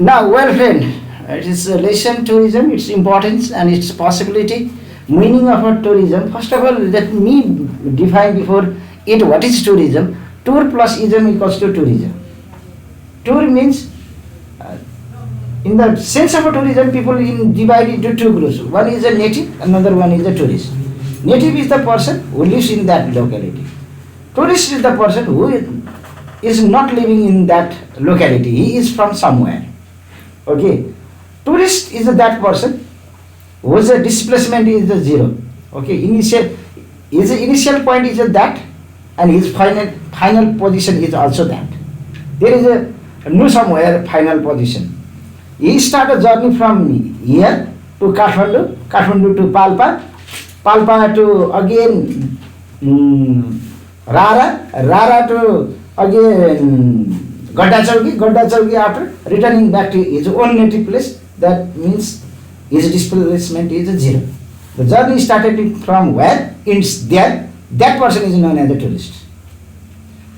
Now, well, friend, it is relation tourism, its importance and its possibility, meaning of a tourism. First of all, let me define before it what is tourism. Tour plus ism equals to tourism. Tour means, in the sense of a tourism, people divide into two groups. One is a native, another one is a tourist. Native is the person who lives in that locality. Tourist is the person who is not living in that locality. He is from somewhere. Okay, tourist is that person whose displacement is the zero. Okay, his initial point is that, and his final position is also that. There is a no somewhere final position. He start a journey from here to Kathmandu, Kathmandu to Palpa, Palpa to again Rara, Rara to again Gadda Chowki after returning back to his own native place. That means his displacement is zero. The journey started from where? It's there. That person is known as a tourist.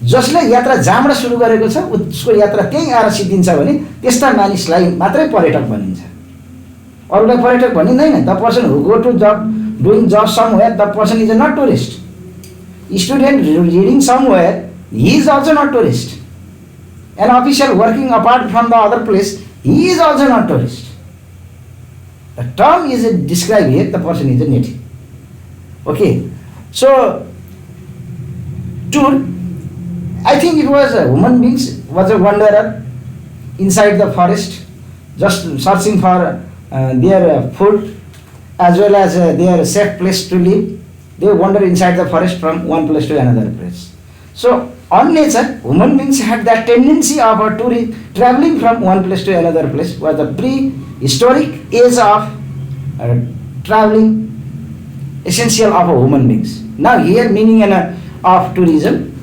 जसले यात्रा जहाँबाट सुरु गरेको छ उसको यात्रा त्यही आएर सिद्धिन्छ भने त्यस्ता मानिसलाई मात्रै पर्यटक भनिन्छ. अरूलाई पर्यटक भनिँदैन. The person who go to job doing job somewhere, the person is not tourist. Student reading somewhere, he is also not tourist. An official working apart from the other place, he is also not tourist. The term is described here, the person is a native. Okay, so tour, I think it was a human beings, was a wanderer inside the forest, just searching for their food as well as their safe place to live. They wander inside the forest from one place to another place. So on nature, human beings had that tendency of traveling from one place to another place. Was the prehistoric age of traveling essential of human beings. Now here meaning of tourism,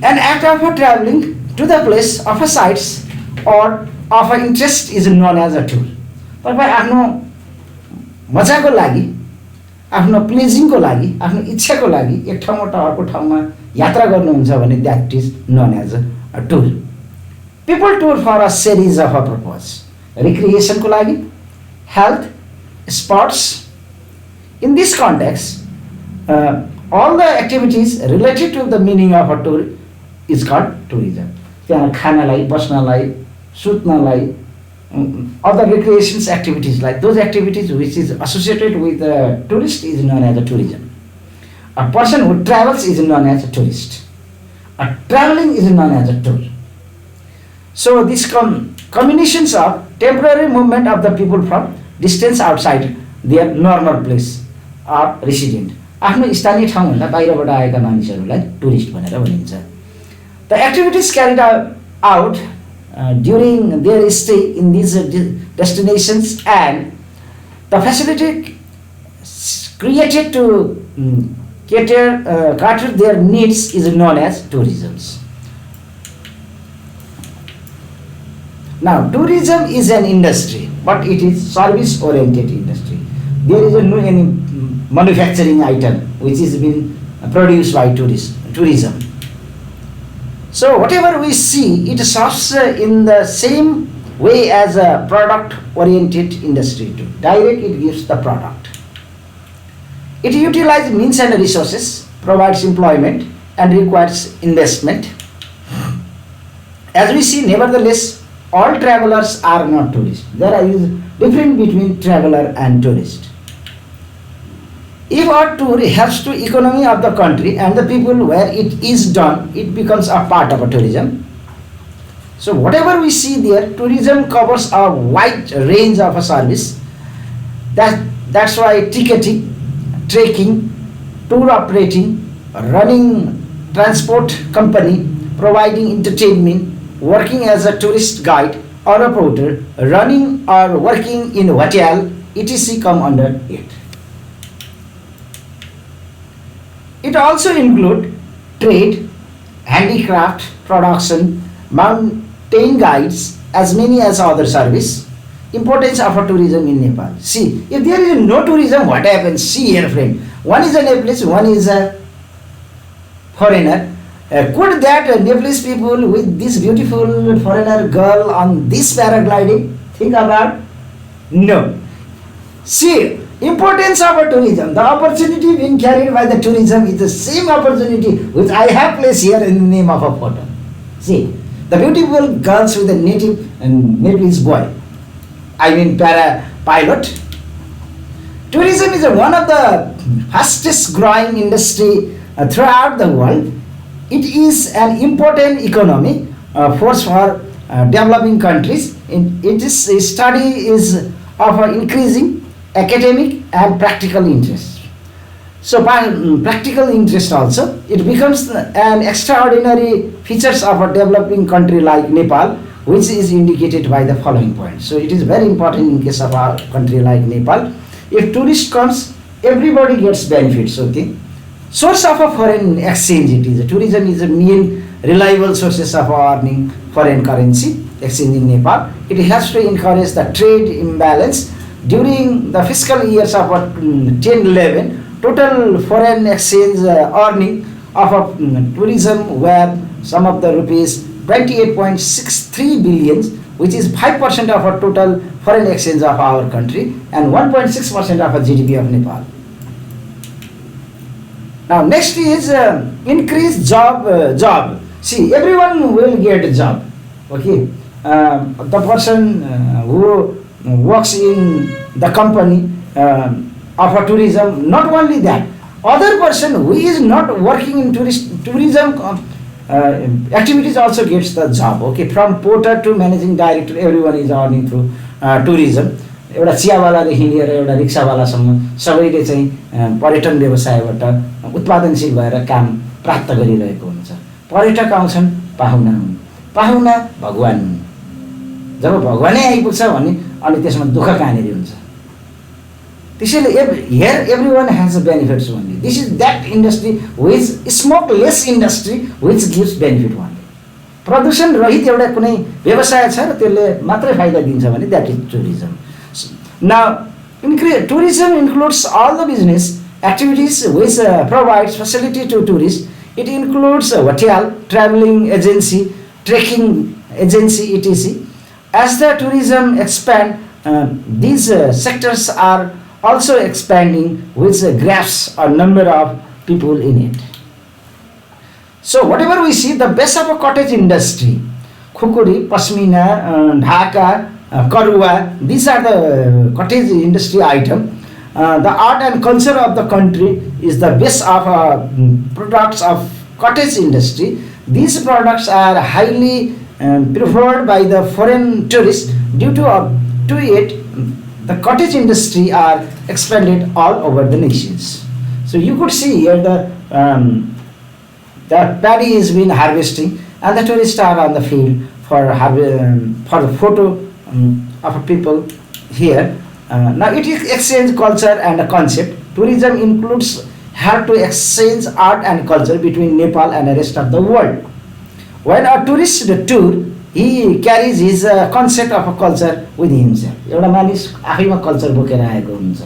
an act of traveling to the place of a sites or of an interest is known as a tour. तपाईं आफ्नो मजाको लागि, आफ्नो प्लेजिङको लागि, आफ्नो इच्छाको लागि एक ठाउँबाट अर्को ठाउँमा यात्रा गर्नुहुन्छ भने that is known as a tour. People tour for a series of a purpose. Recreation को लागि, health, sports. In this context, all the activities related to the meaning of a tour is called tourism. त्यहाँ खानलाई, बस्नलाई, सुत्नलाई, other recreations activities like those activities which is associated with a tourist is known as a tourism. A person who travels is known as a tourist. A traveling is known as a tour. So these combinations of temporary movement of the people from distance outside their normal place or resident. आफ्नो स्थानीय ठाउँभन्दा बाहिरबाट आएका मानिसहरूलाई tourist भनेर भनिन्छ. The activities carried out during their stay in these destinations and the facility created to cater their needs is known as tourism. Now, tourism is an industry, but it is service-oriented industry. There is no any manufacturing item which is being produced by tourism. So whatever we see, it serves in the same way as a product-oriented industry too. Direct, it gives the product. It utilizes means and resources, provides employment, and requires investment. As we see, nevertheless, all travelers are not tourists. There is difference between traveler and tourist. If a tour helps to economy of the country and the people where it is done, it becomes a part of a tourism. So whatever we see there, tourism covers a wide range of a service. That's why ticketing, trekking, tour operating, running transport company, providing entertainment, working as a tourist guide or a porter, running or working in hotel, etc. come under it. It also includes trade, handicraft, production, mountain guides, as many as other service. Importance of a tourism in Nepal. See, if there is no tourism, what happens? See here, friend. One is a Nepalese, one is a foreigner. Could that Nepalese people with this beautiful foreigner girl on this paragliding think about? No. See, importance of a tourism. The opportunity being carried by the tourism is the same opportunity which I have placed here in the name of a photo. See, the beautiful girls with the native Nepalese boy. I mean para pilot. Tourism is one of the fastest growing industry throughout the world. It is an important economic force for developing countries. Its study is of increasing academic and practical interest. So practical interest also, it becomes an extraordinary features of a developing country like Nepal, which is indicated by the following point. So it is very important in case of a country like Nepal. If tourist comes, everybody gets benefits, okay. Source of a foreign exchange it is. Tourism is a main reliable sources of earning foreign currency exchange in Nepal. It has to encourage the trade imbalance. During the fiscal years of 10-11, total foreign exchange earning of tourism were some of the rupees 28.63 billion, which is 5% of our total foreign exchange of our country and 1.6% of our GDP of Nepal. Now next is increased job. See, everyone will get a job. Okay, the person who works in the company of a tourism. Not only that, other person who is not working in tourism activities also gets the job. Okay, from porter to managing director, everyone is earning through tourism. एउटा चियावालादेखि लिएर एउटा रिक्सावालासम्म सबैले चाहिँ पर्यटन व्यवसायबाट उत्पादनशील भएर काम प्राप्त गरिरहेको हुन्छ। पर्यटक आउँछन्, पाहुना भगवान हुन्। जब भगवानै आइपुग्छ भने अनि त्यसमा दुःख कहाँनिर हुन्छ। त्यसैले here everyone has benefits only. This is that industry which smokeless industry which gives benefit only. प्रदूषण रहित एउटा कुनै व्यवसाय छ र त्यसले मात्रै फाइदा दिन्छ भने that is tourism. Now, tourism includes all the business activities which provides facility to tourists. It includes hotel, traveling agency, trekking agency, etc. As the tourism expand, these sectors are also expanding, which grasps a number of people in it. So whatever we see, the best of a cottage industry, khukuri, pasmina, dhaka, karua, these are the cottage industry item. The art and culture of the country is the base of products of cottage industry. These products are highly preferred by the foreign tourists due to it. The cottage industry are expanded all over the nations. So you could see here the paddy is being harvesting and the tourists are on the field for the photo of people here. Now it is exchange culture and a concept. Tourism includes how to exchange art and culture between Nepal and the rest of the world. When a tourist tour, he carries his concept of a culture with himself. एउटा मानिस आफैमा culture बोकेर आएको हुन्छ.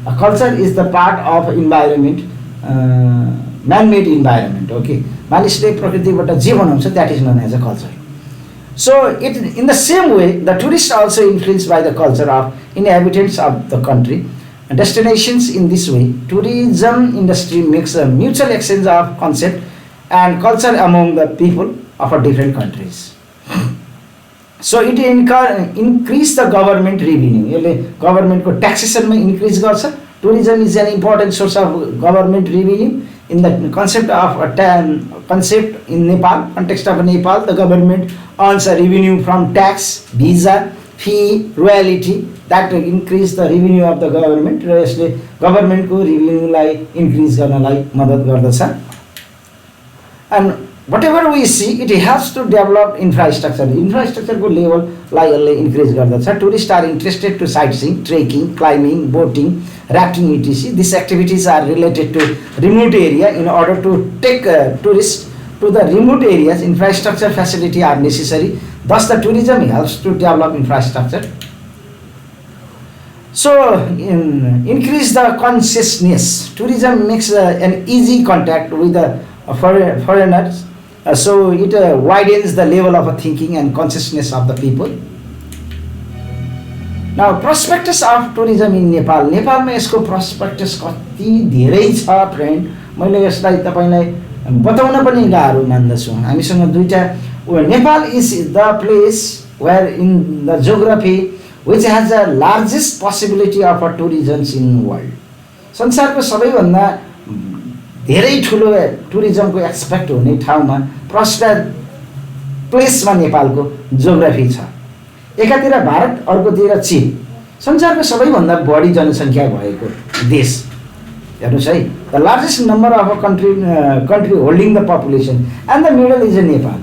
A culture is the part of environment, man-made environment. Okay, मानिसले प्रकृतिबाट जे बनाउँछ that is known as a culture. So it in the same way, the tourists also influenced by the culture of inhabitants of the country. Destinations in this way, tourism industry makes a mutual exchange of concept and culture among the people of different countries. So it increase the government revenue. यसले government को taxation में increase गर्छ. Tourism is an important source of government revenue. In the concept of concept in Nepal, context of Nepal, the government earns a revenue from tax, visa, fee, royalty that increase the revenue of the government. र यसले government को revenue लाई increase गर्नलाई मद्दत गर्दछ. And whatever we see, it helps to develop infrastructure. Infrastructure को level लाई यसले increase गर्दछ. Tourists are interested to sightseeing, trekking, climbing, boating, rafting, etc. These activities are related to remote area. In order to take tourists to the remote areas, infrastructure facility are necessary. Thus, the tourism helps to develop infrastructure. So, increase the consciousness. Tourism makes an easy contact with the foreigners. So it widens the level of thinking and consciousness of the people. Now prospectus of tourism in Nepal. नेपालमा यसको prospectus कति धेरै छ friend, मैले यसलाई तपाईलाई बताउन पनि गाह्रो मान्दछु। हामीसँग दुईटा, Nepal is the place where in the geography which has the largest possibility of a tourism in world. संसारको सबैभन्दा धेरै ठुलो टुरिज्मको एक्सपेक्ट हुने ठाउँमा प्रस्पेक्ट प्लेसमा नेपालको जियोग्राफी छ। एकातिर भारत, अर्कोतिर चीन, संसारको सबैभन्दा बढी जनसङ्ख्या भएको देश। हेर्नुहोस् है, the largest number of a country holding the population, and the middle is Nepal.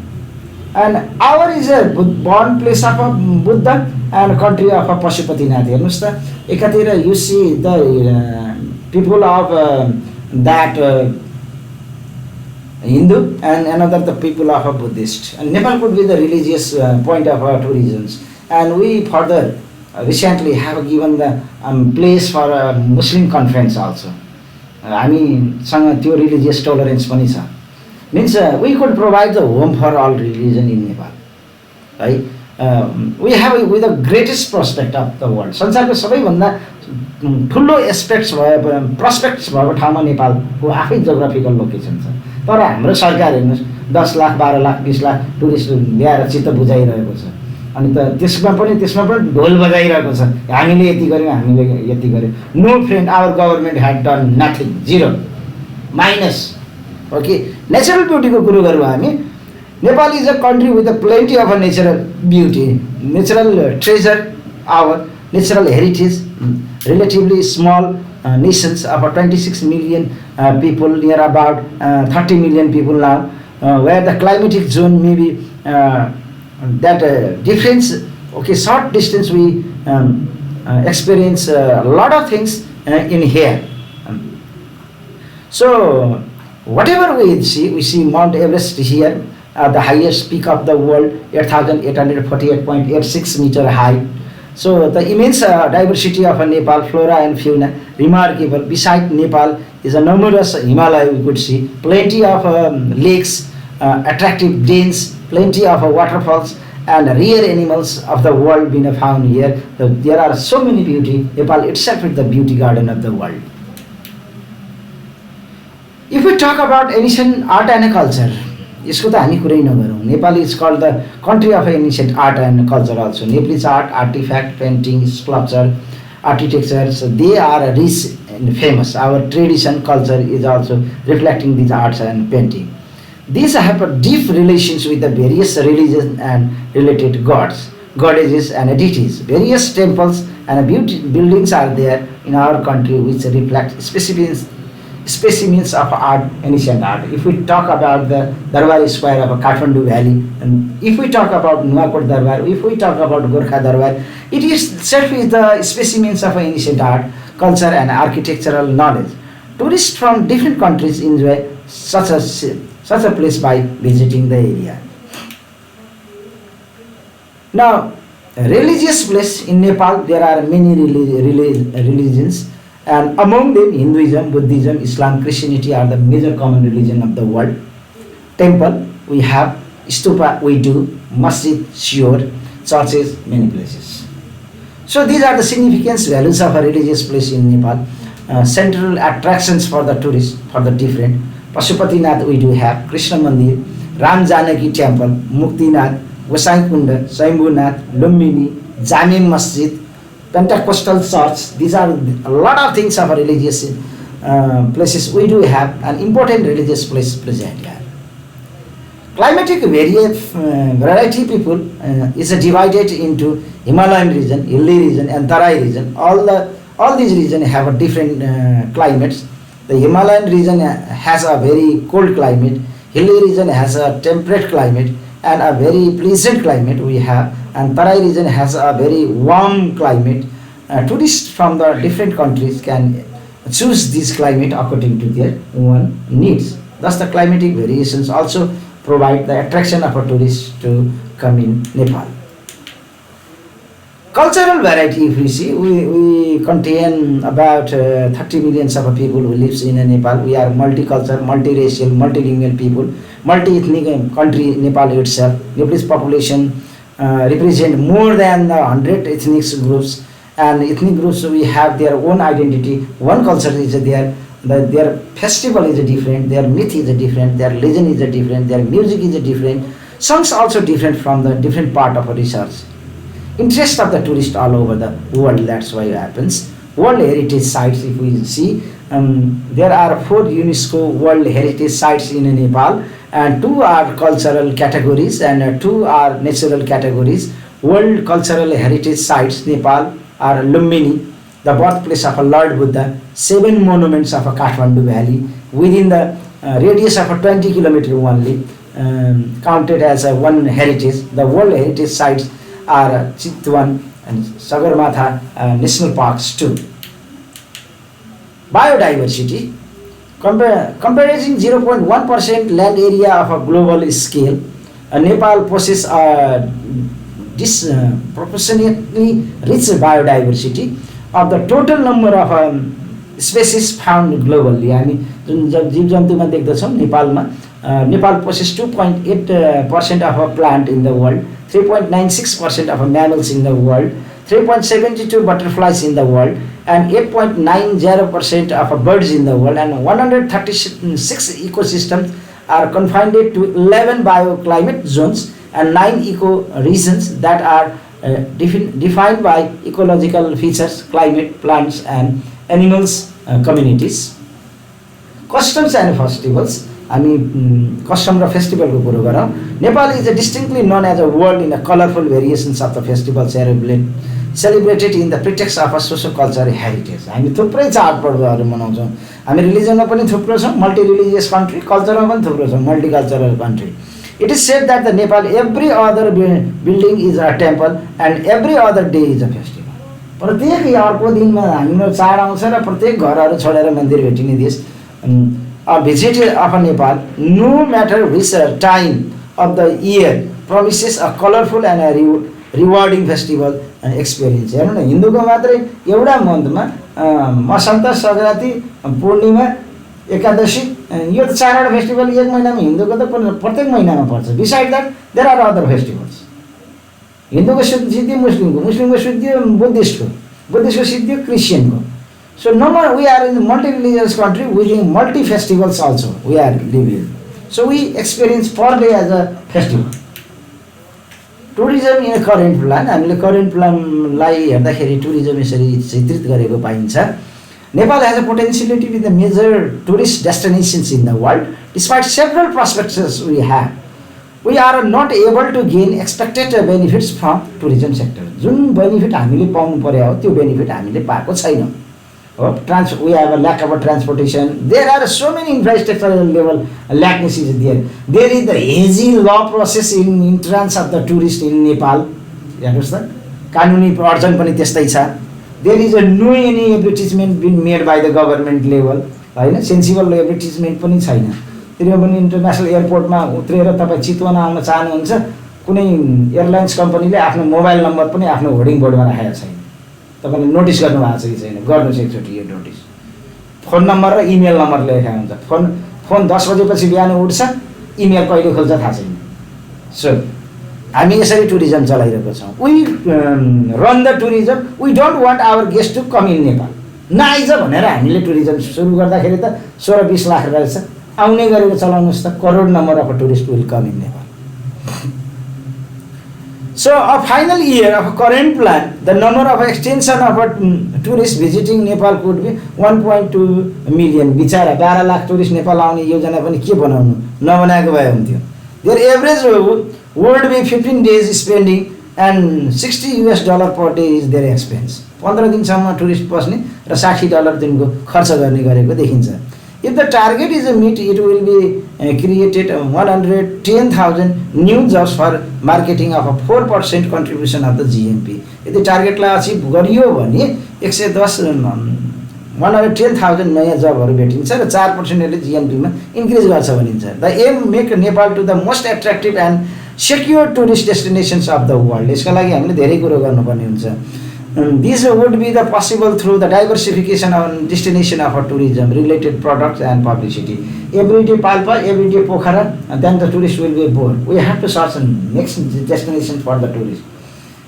And our is a born place of a Buddha and country of a Pashupatinath. हेर्नुहोस् त, एकातिर you see the people of that Hindu, and another the people of a Buddhist. And Nepal could be the religious point of our tourism. And we further recently have given the place for a Muslim conference also. हामीसँग त्यो religious tolerance पनि छ. Means we could provide the home for all religion in Nepal. Right? We have with the greatest prospect of the world. संसारको सबैभन्दा ठुलो aspects भयो, प्रस्पेक्ट्स भएको ठाउँमा नेपालको आफै जियोग्राफिकल लोकेसन छ। तर हाम्रो सरकार हेर्नुहोस् 10 लाख 12 लाख 20 लाख टुरिस्ट ल्याएर चित्त बुझाइरहेको छ। अनि त त्यसमा पनि ढोल बजाइरहेको छ, हामीले यति गर्यौँ, हामीले यति गर्यौँ। No friend, our government had done nothing, zero, minus. Okay, natural ब्युटीको कुरो गरौँ हामी। Nepal is a country with a plenty of a natural beauty, natural treasure, our natural heritage, relatively small nations, about 26 million people, near about 30 million people now, where the climatic zone may be that difference. Okay, short distance we experience a lot of things in here. So whatever we see Mount Everest here, the highest peak of the world, 8,848.86 meter high. So the immense diversity of Nepal, flora and fauna, remarkable. Beside Nepal is a numerous Himalaya we could see, plenty of lakes, attractive dens, plenty of waterfalls, and rare animals of the world being found here. So there are so many beauty. Nepal itself is the beauty garden of the world. If we talk about ancient art and culture, यसको त हामी कुरै नगरौँ। Nepal is called the country of ancient art and culture also. Nepalese art, artifact, painting, sculpture, architecture, so they are rich and famous. Our tradition, culture is also reflecting these arts and painting. These have a deep relations with the various religions and related gods, goddesses and deities. Various temples and buildings are there in our country which reflect specimens of art, ancient art. If we talk about the Darbar Square of Kathmandu Valley, and if we talk about Nuwakot Darbar, if we talk about Gorkha Darbar, it is itself is the specimens of ancient art, culture and architectural knowledge. Tourists from different countries enjoy such a place by visiting the area. Now, religious place in Nepal, there are many religions. And among them, Hinduism, Buddhism, Islam, Christianity are the major common religion of the world. Temple, we have. Stupa, we do. Masjid, sure. Churches, many places. So these are the significance values of a religious place in Nepal. Central attractions for the tourists, for the different. Pashupatinath, we do have. Krishna Mandir, Ram Janaki Temple, Muktinath, Gosai Kunda, Swayambhunath, Lumbini, Jame Masjid, Pentecostal Church. These are a lot of things of religious places we do have, an important religious place present here. Climatic variety people is divided into Himalayan region, hilly region and Tarai region. All these regions have a different climates. The Himalayan region has a very cold climate, hilly region has a temperate climate and a very pleasant climate we have, and Tarai region has a very warm climate. Tourists from the different countries can choose this climate according to their own needs. Thus the climatic variations also provide the attraction of a tourist to come in Nepal. Cultural variety, if we see, we contain about 30 millions of people who lives in Nepal. We are multicultural, multiracial, multilingual people, multi-ethnic country, Nepal itself. Nepalese population represent more than 100 ethnic groups, and ethnic groups we have their own identity. One culture is there. Their festival is different, their myth is different, their legend is different, their music is different, songs also different from the different part of a research. Interest of the tourist all over the world, that's why it happens. World heritage sites, if we see, there are 4 UNESCO world heritage sites in Nepal, and 2 are cultural categories and 2 are natural categories. World cultural heritage sites Nepal are Lumbini, the birthplace of a Lord Buddha, 7 monuments of a Kathmandu Valley within the radius of a 20 kilometer only, counted as a one heritage. The world heritage sites are Chitwan and Sagarmatha national parks too. Biodiversity, comparison 0.1% land area of a global scale, Nepal possesses a disproportionately rich biodiversity of the total number of species found globally. हामी जुन जीव जन्तुमा देख्दछौँ नेपालमा, Nepal possesses 2.8% of a plant in the world, 3.96% of mammals in the world, 3.72 butterflies in the world, and 8.90% of birds in the world, and 136 ecosystems are confined to 11 bioclimate zones and 9 ecoregions that are defined by ecological features, climate, plants, and animals communities. Customs and festivals. Custom र फेस्टिभलको कुरो गरौँ. Nepal is distinctly known as a world in the colorful variations of the festival celebrated in the pretext of a socio-cultural heritage. हामी थुप्रै चाडपर्वहरू मनाउँछौँ. हामी रिलिजनमा पनि थुप्रो छौँ, multi religious country, कल्चरमा पनि थुप्रो छौँ, multicultural country. It is said that the Nepal every other building is a temple and every other day is a festival. प्रत्येक अर्को दिनमा हामीलाई चाड आउँछ र प्रत्येक घरहरू छोडेर मन्दिर भेटिने देश. A visitor of Nepal, no matter which time of the year, promises a colorful and a rewarding festival and experience. हेर्नु न, हिन्दूको मात्रै एउटा मन्थमा मसन्त, सङ्क्रान्ति, पूर्णिमा, एकादशी, यो त 4वटा फेस्टिभल एक महिनामा, हिन्दूको त प्रत्येक महिनामा पर्छ. Besides that, there are other festivals. हिन्दूको Siddhi मुस्लिमको Siddhi बुद्धिस्टको Siddhi क्रिस्चियनको. So we are in a multi-religious country with multi-festivals also we are living. So we experience per day as a festival. Tourism in a current plan, हामीले current plan लाई हेर्दाखेरि tourism यसरी चित्रित गरेको पाइन्छ. Nepal has a potentiality with the major tourist destinations in the world. Despite several prospects we have, we are not able to gain expected benefits from tourism sector. Jun benefit हामीले पाउनु पर्यो हो त्यो benefit हामीले पाएको छैनौँ. We have a lack of transportation. There are so many infrastructural level lacknesses there. There is the hazy law process in entrance of the tourist in Nepal. You understand? कानुनी अर्जन पनि त्यस्तै छ. There is no any advertisement being made by the government level. हैन, sensible advertisement पनि छैन. त्यसले पनि international एयरपोर्टमा उत्रेर तपाईं चितवन आउन चाहनुहुन्छ, कुनै एयरलाइन्स कम्पनीले आफ्नो मोबाइल नम्बर पनि आफ्नो होर्डिङ बोर्डमा राखेको छैन. तपाईले नोटिस गर्नु भएको छ कि छैन? गर्नुस् एकचोटि यो नोटिस. फोन नम्बर र इमेल नम्बर लेखेको हुन्छ. फोन 10 बजेपछि बिहान उठ्छ, इमेल कहिले खोल्छ थाहा छैन. सो हामी यसरी टुरिज्म चलाइरहेको छौँ. We run the tourism. We don't want our guests to come in Nepal. नआइज भनेर हामीले टुरिज्म सुरु गर्दाखेरि त 16-20 लाख रहेछ. आउने गरेर चलाउनुस् त, crore number of tourist will come in Nepal. So a final year of a current plan, the number of extension of tourists visiting Nepal could be 1.2 million. बिचारा 12 लाख टुरिस्ट नेपाल आउने योजना पनि के बनाउनु, नबनाएको भए हुन्थ्यो. Their average would be 15 days spending and $60 per day is their expense. 15 दिनसम्म tourist बस्ने र $60 दिनको खर्च गर्ने गरेको देखिन्छ. If the target is met, it will be created 110,000 new jobs for marketing of a 4% contribution of the GNP. यदि टार्गेटलाई achieve गरियो भने 110,000 नयाँ जबहरू भेटिन्छ र 4% ले GNP मा इन्क्रिज गर्छ भनिन्छ. The aim make Nepal to the most attractive and secure tourist destinations of the world. यसका लागि हामीले धेरै कुरो गर्नुपर्ने हुन्छ. These would be the possible through the diversification of destination of our tourism, related products and publicity. Every day Palpa, every day Pokhara, and then the tourist will be bored. We have to search a next destination for the tourist.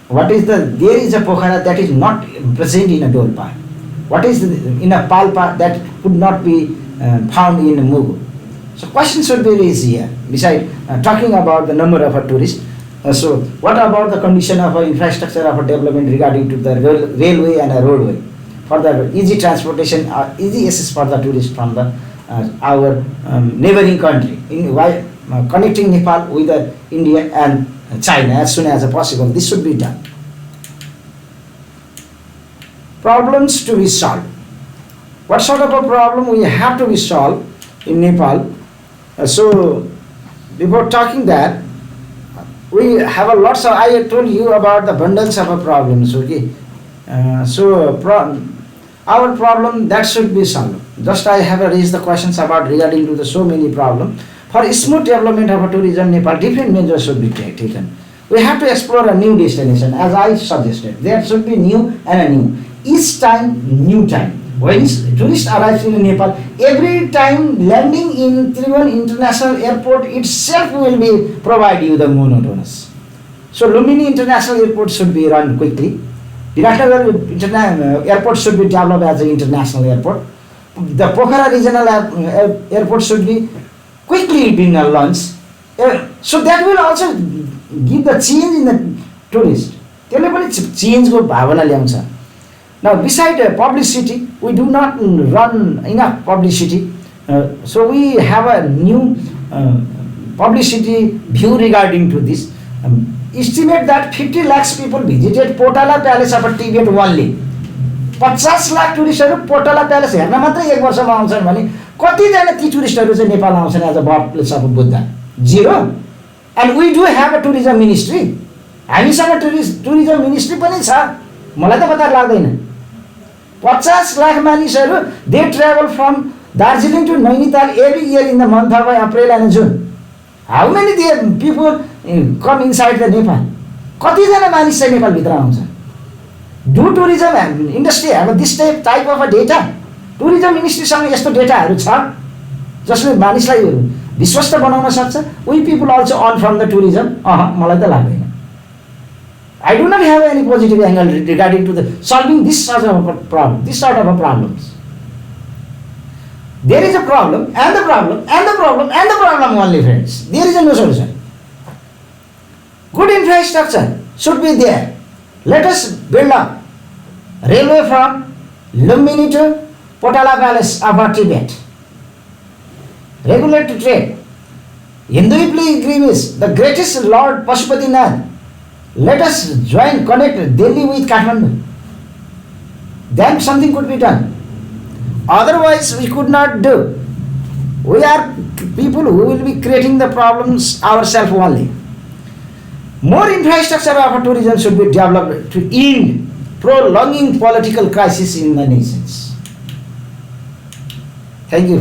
What is there is a Pokhara that is not present in a Dolpa. What is in a Palpa that could not be found in a Mugu. So questions should be raised here, besides talking about the number of a tourists. So what about the condition of our infrastructure of our development regarding to the railway and a roadway for the easy transportation, easy access for the tourists from the our neighboring country, connecting Nepal with India and China as soon as possible. This should be done. Problems to be solved. What sort of a problem we have to be solved in Nepal? So before talking that, we have a lots of, I told you about the bundles of problems, okay. Our problem that should be solved. Just I have raised the questions about regarding to the so many problems. For smooth development of a tourism Nepal, different measures should be taken. We have to explore a new destination, as I suggested. There should be new and a new. Each time, new time. When tourists arrive in Nepal, every time landing in Tribhuvan International Airport itself will be provide you the monotonous. So Lumbini International Airport should be run quickly. Viratnagar Airport should be developed as an international airport. The Pokhara Regional Airport should be quickly being launched. So that will also give the change in the tourist. Change go bhavana ल्याउँछ. Now, beside publicity, we do not run enough publicity. So we have a new publicity view regarding to this. Estimate that 50 lakhs people visited Potala Palace of Tibet only. 50 lakh टुरिस्टहरु Potala palace हेर्न मात्रै एक वर्षमा आउँछन् भने कतिजना ती टुरिस्टहरु चाहिँ नेपाल आउँछन् as a birth place of Buddha? Zero. And we do have a tourism ministry. हामीसँग टुरिज्म मिनिस्ट्री पनि छ. मलाई त पत्ता लाग्दैन. 50 lakh मानिसहरु they travel from Darjeeling to Nainital every year in the month of April and June. How many people come inside the Nepal? कतिजना मानिस चाहिँ नेपाल भित्र आउँछन्? Do tourism industry have this type of a data? Tourism ministry सँग यस्तो डेटाहरु छ जसले मानिसलाई विश्वस्त बनाउन सक्छ? We people also earn from the tourism. मलाई त लाग्दैन. I do not have any positive angle regarding to the solving this sort of a problem, this sort of a problems. There is a problem and the problem and the problem and the problem only, friends. There is no solution. Good infrastructure should be there. Let us build up railway from Lumbini to Potala Palace of Tibet. Regulate trade. Hindu pilgrimage, the greatest Lord Pashupatinath. Let us join, connect Delhi with Kathmandu. Then something could be done. Otherwise, we could not do. We are people who will be creating the problems ourselves only. More infrastructure of tourism should be developed to end prolonging political crisis in the nations. Thank you.